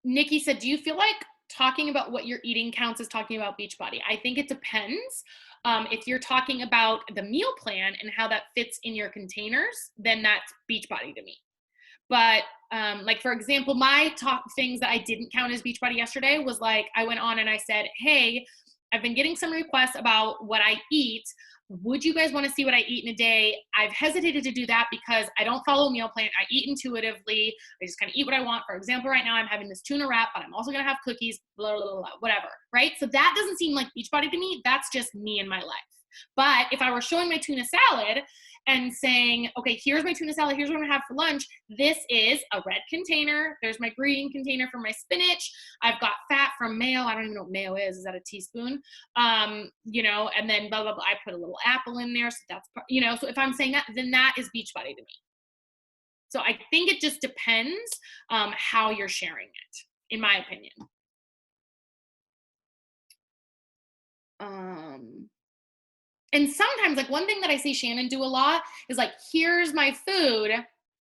Nikki said, do you feel like talking about what you're eating counts as talking about Beachbody? I think it depends. If you're talking about the meal plan and how that fits in your containers, then that's Beachbody to me. But like, for example, my top things that I didn't count as Beachbody yesterday was like, I went on and I said, hey, I've been getting some requests about what I eat. Would you guys want to see what I eat in a day? I've hesitated to do that because I don't follow a meal plan. I eat intuitively. I just kind of eat what I want. For example, right now I'm having this tuna wrap, but I'm also going to have cookies, blah, blah, blah, blah, whatever, right? So that doesn't seem like Beachbody to me. That's just me and my life. But if I were showing my tuna salad and saying, okay, here's my tuna salad, here's what I'm gonna have for lunch. This is a red container. There's my green container for my spinach. I've got fat from mayo. I don't even know what mayo is. Is that a teaspoon? You know, and then blah, blah, blah. I put a little apple in there. So that's, you know, so if I'm saying that, then that is Beachbody to me. So I think it just depends how you're sharing it, in my opinion. And sometimes, like, one thing that I see Shannon do a lot is like, here's my food.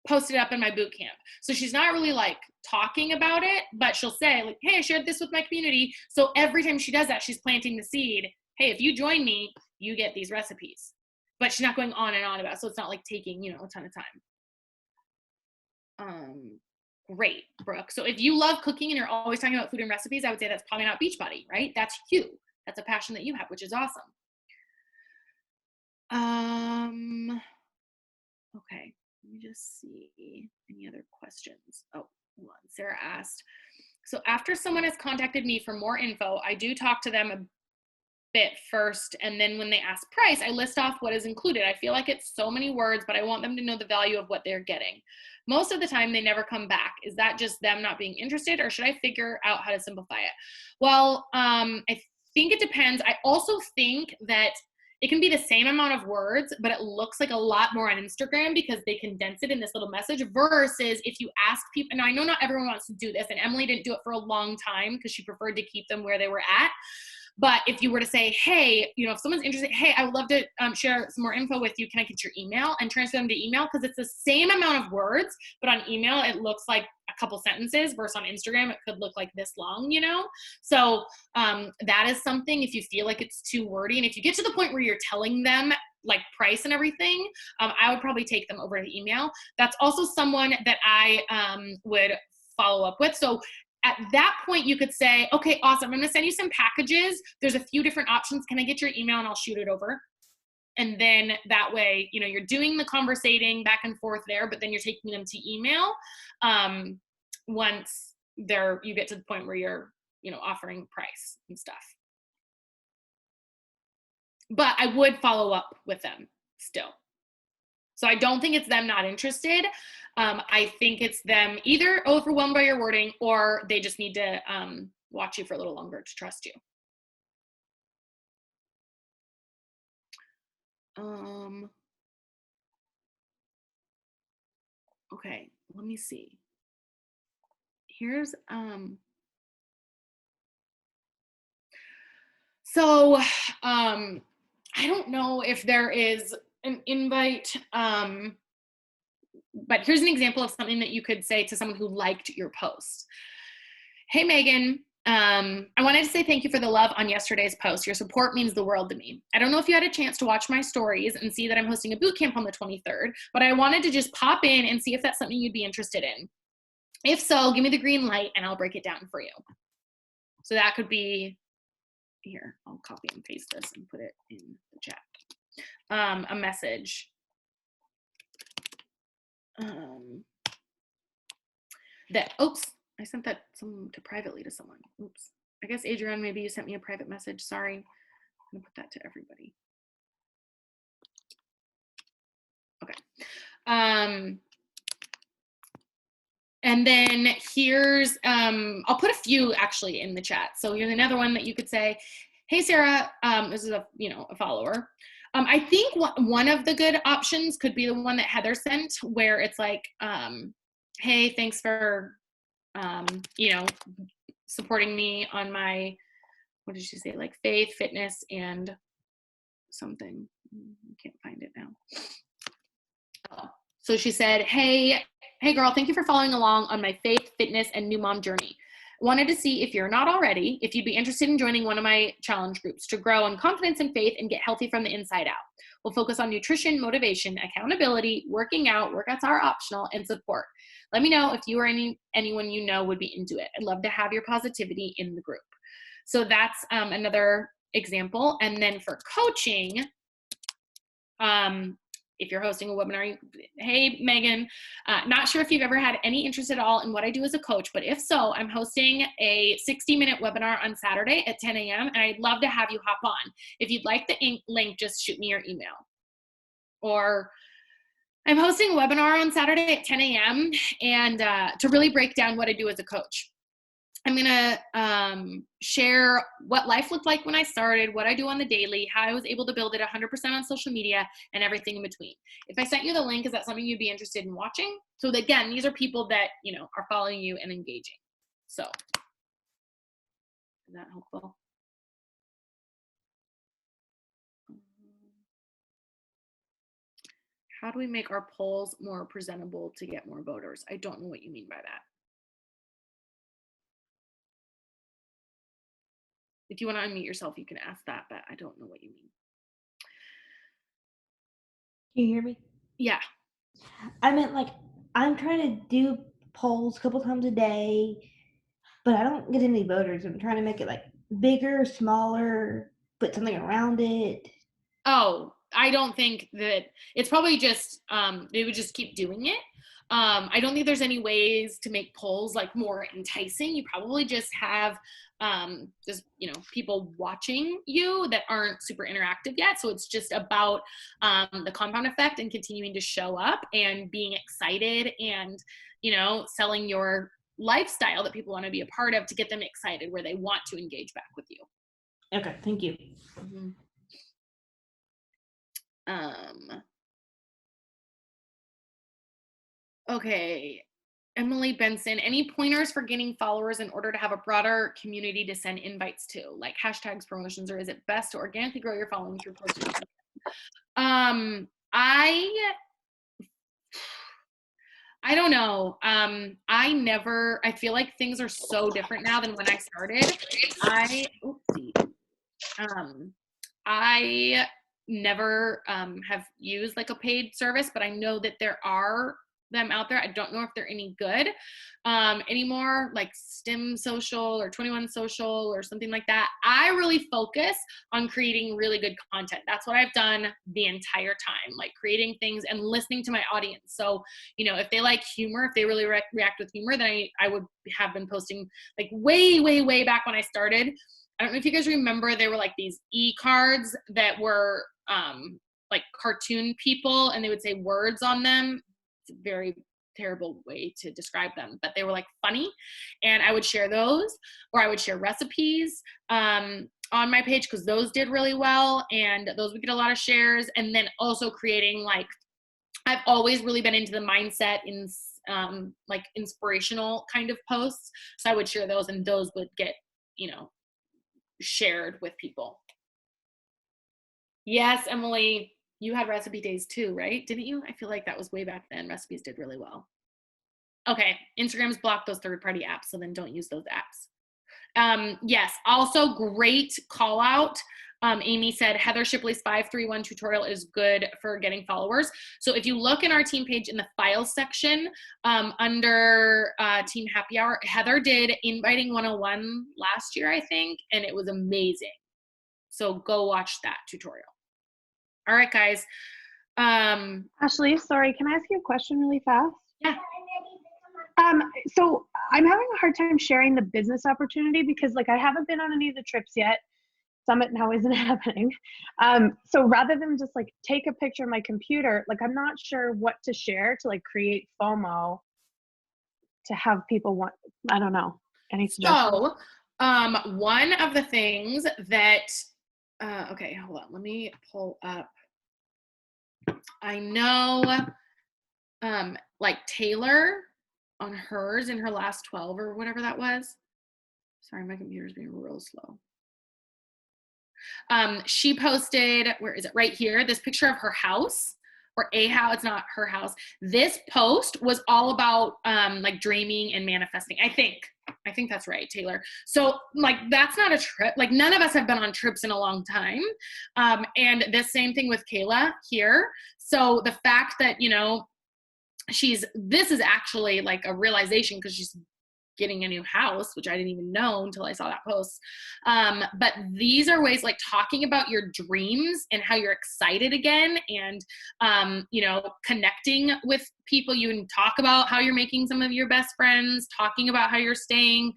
post it up in my boot camp. So she's not really like talking about it, but she'll say like, hey, I shared this with my community. So every time she does that, she's planting the seed. Hey, if you join me, you get these recipes. But she's not going on and on about it. So it's not like taking, you know, a ton of time. Great, Brooke. So if you love cooking and you're always talking about food and recipes, I would say that's probably not Beachbody, right? That's you. That's a passion that you have, which is awesome. Okay, let me just see any other questions. Oh, hold on. Sarah asked, so after someone has contacted me for more info, I do talk to them a bit first, and then when they ask price, I list off what is included. I feel like it's so many words, but I want them to know the value of what they're getting. Most of the time, they never come back. Is that just them not being interested, or should I figure out how to simplify it? Well, I think it depends. I also think that it can be the same amount of words, but it looks like a lot more on Instagram because they condense it in this little message versus if you ask people, and I know not everyone wants to do this, and Emily didn't do it for a long time because she preferred to keep them where they were at. But if you were to say, hey, you know, if someone's interested, hey, I would love to share some more info with you. Can I get your email? And transfer them to email, because it's the same amount of words, but on email, it looks like a couple sentences versus on Instagram, it could look like this long, you know? So that is something, if you feel like it's too wordy, and if you get to the point where you're telling them like price and everything, I would probably take them over to email. That's also someone that I would follow up with. So at that point, you could say, okay, awesome. I'm going to send you some packages. There's a few different options. Can I get your email and I'll shoot it over? And then that way, you know, you're doing the conversating back and forth there, but then you're taking them to email once you get to the point where you're, you know, offering price and stuff. But I would follow up with them still. So I don't think it's them not interested. I think it's them either overwhelmed by your wording, or they just need to watch you for a little longer to trust you. Okay, let me see. Here's so I don't know if there is an invite, but here's an example of something that you could say to someone who liked your post. Hey, Megan, I wanted to say thank you for the love on yesterday's post. Your support means the world to me. I don't know if you had a chance to watch my stories and see that I'm hosting a boot camp on the 23rd, but I wanted to just pop in and see if that's something you'd be interested in. If so, give me the green light and I'll break it down for you. So that could be, here, I'll copy and paste this and put it in the chat. A message. Oops, I sent that to privately to someone. Oops. I guess, Adrienne, maybe you sent me a private message. Sorry. I'm going to put that to everybody. Okay. And then here's, I'll put a few actually in the chat. So here's another one that you could say, hey, Sarah, this is a follower. I think one of the good options could be the one that Heather sent, where it's like, hey, thanks for, supporting me on my, what did she say? Like faith, fitness, and something. I can't find it now. Oh. So she said, hey girl, thank you for following along on my faith, fitness, and new mom journey. Wanted to see, if you're not already, if you'd be interested in joining one of my challenge groups to grow in confidence and faith and get healthy from the inside out. We'll focus on nutrition, motivation, accountability, working out, workouts are optional, and support. Let me know if you or anyone you know would be into it. I'd love to have your positivity in the group. So that's another example. And then for coaching, if you're hosting a webinar, hey, Megan, not sure if you've ever had any interest at all in what I do as a coach, but if so, I'm hosting a 60-minute webinar on Saturday at 10 a.m. and I'd love to have you hop on. If you'd like the link, just shoot me your email. Or I'm hosting a webinar on Saturday at 10 a.m. and to really break down what I do as a coach. I'm going to share what life looked like when I started, what I do on the daily, how I was able to build it 100% on social media, and everything in between. If I sent you the link, is that something you'd be interested in watching? So again, these are people that, are following you and engaging. So is that helpful? How do we make our polls more presentable to get more voters? I don't know what you mean by that. If you want to unmute yourself, you can ask that, but I don't know what you mean. Can you hear me? Yeah. I meant like I'm trying to do polls a couple times a day, but I don't get any voters. I'm trying to make it like bigger, smaller, put something around it. Oh, I don't think that it's probably just they would just keep doing it. I don't think there's any ways to make polls like more enticing. You probably just have just people watching you that aren't super interactive yet. So it's just about the compound effect and continuing to show up and being excited and selling your lifestyle that people want to be a part of to get them excited where they want to engage back with you. Okay, thank you. Mm-hmm. Okay, Emily Benson, any pointers for gaining followers in order to have a broader community to send invites to, like hashtags, promotions, or is it best to organically grow your following through posting? I don't know. I feel like things are so different now than when I started. I never have used like a paid service, but I know that there are them out there. I don't know if they're any good anymore, like Stim Social or 21 Social or something like that. I really focus on creating really good content. That's what I've done the entire time, like creating things and listening to my audience. So, if they like humor, if they really react with humor, then I would have been posting like way, way, way back when I started. I don't know if you guys remember, there were like these e-cards that were like cartoon people and they would say words on them. It's a very terrible way to describe them, but they were like funny. And I would share those, or I would share recipes on my page because those did really well and those would get a lot of shares. And then also creating like, I've always really been into the mindset in like inspirational kind of posts. So I would share those and those would get, shared with people. Yes, Emily, you had recipe days too, right? Didn't you? I feel like that was way back then. Recipes did really well. Okay, Instagram's blocked those third-party apps, so then don't use those apps. Yes, also great call out. Amy said Heather Shipley's 531 tutorial is good for getting followers. So if you look in our team page in the files section under Team Happy Hour, Heather did Inviting 101 last year, I think, and it was amazing. So go watch that tutorial. All right, guys. Ashlie, sorry, can I ask you a question really fast? Yeah. So I'm having a hard time sharing the business opportunity because like I haven't been on any of the trips yet. Summit now isn't happening. So rather than just like take a picture of my computer, like I'm not sure what to share to like create FOMO to have people want, I don't know, any suggestions? So one of the things that, okay, hold on, let me pull up. I know like Taylor on hers in her last 12 or whatever that was. Sorry, my computer's being real slow. She posted, where is it? Right here, this picture of her house, or a house, it's not her house. This post was all about like dreaming and manifesting. I think that's right, Taylor. So like that's not a trip. Like none of us have been on trips in a long time. And the same thing with Kayla here. So the fact that, this is actually like a realization because she's getting a new house, which I didn't even know until I saw that post. But these are ways like talking about your dreams and how you're excited again and, connecting with people. You can talk about how you're making some of your best friends, talking about how you're staying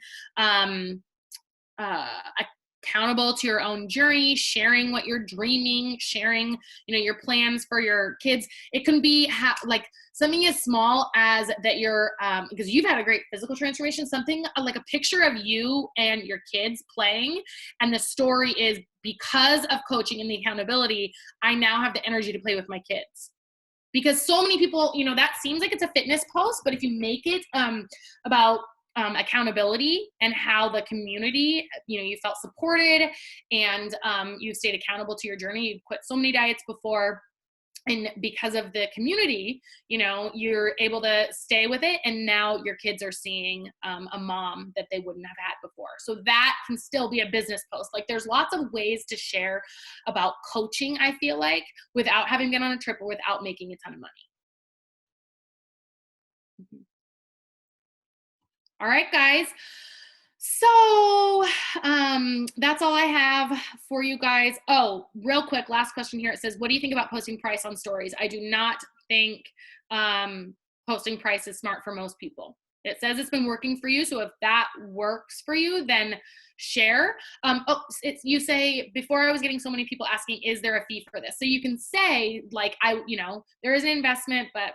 accountable to your own journey, sharing what you're dreaming, sharing, your plans for your kids. It can be like something as small as that you're, because you've had a great physical transformation, something like a picture of you and your kids playing. And the story is because of coaching and the accountability, I now have the energy to play with my kids. Because so many people, that seems like it's a fitness post, but if you make it about accountability and how the community, you felt supported and you stayed accountable to your journey. You've quit so many diets before. And because of the community, you know, you're able to stay with it. And now your kids are seeing a mom that they wouldn't have had before. So that can still be a business post. Like there's lots of ways to share about coaching, I feel like, without having been on a trip or without making a ton of money. All right, guys. So that's all I have for you guys. Oh, real quick, last question here. It says, what do you think about posting price on stories? I do not think posting price is smart for most people. It says it's been working for you. So if that works for you, then share. You say, before I was getting so many people asking, is there a fee for this? So you can say like, there is an investment, but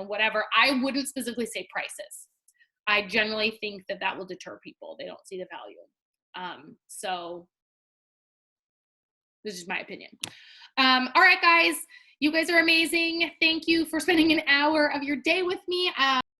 whatever. I wouldn't specifically say prices. I generally think that will deter people. They don't see the value. So this is my opinion. All right, guys, you guys are amazing. Thank you for spending an hour of your day with me.